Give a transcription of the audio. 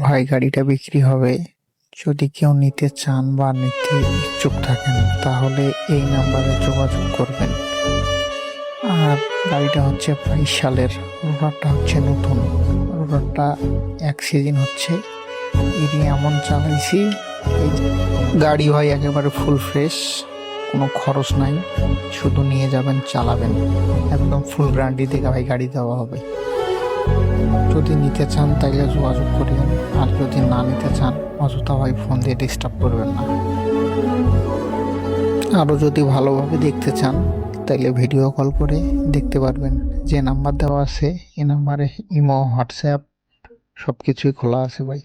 ভাই গাড়িটা বিক্রি হবে। যদি কেউ নিতে চান বা নিতে ইচ্ছুক থাকেন তাহলে এই নাম্বারে যোগাযোগ করবেন। আর গাড়িটা হচ্ছে 22 সালের, রোটারটা হচ্ছে নতুন, রোটারটা 1 সিজন হচ্ছে। এটি এমন চালাইছি, এই গাড়ি ভাই একেবারে ফুল ফ্রেশ, কোনো খরচ নাই, শুধু নিয়ে যাবেন চালাবেন, একদম ফুল গ্যারান্টি থেকে ভাই গাড়ি দেওয়া হবে। যদি নিতে চান তাইলে যোগাযোগ করিবেন, আর যদি না নিতে চান অযথা ভাই ফোন দিয়ে ডিস্টার্ব করবেন না। আরও যদি ভালোভাবে দেখতে চান তাইলে ভিডিও কল করে দেখতে পারবেন। যে নাম্বার দেওয়া আছে এই নাম্বারে ইমো, হোয়াটসঅ্যাপ সব কিছুই খোলা আছে ভাই।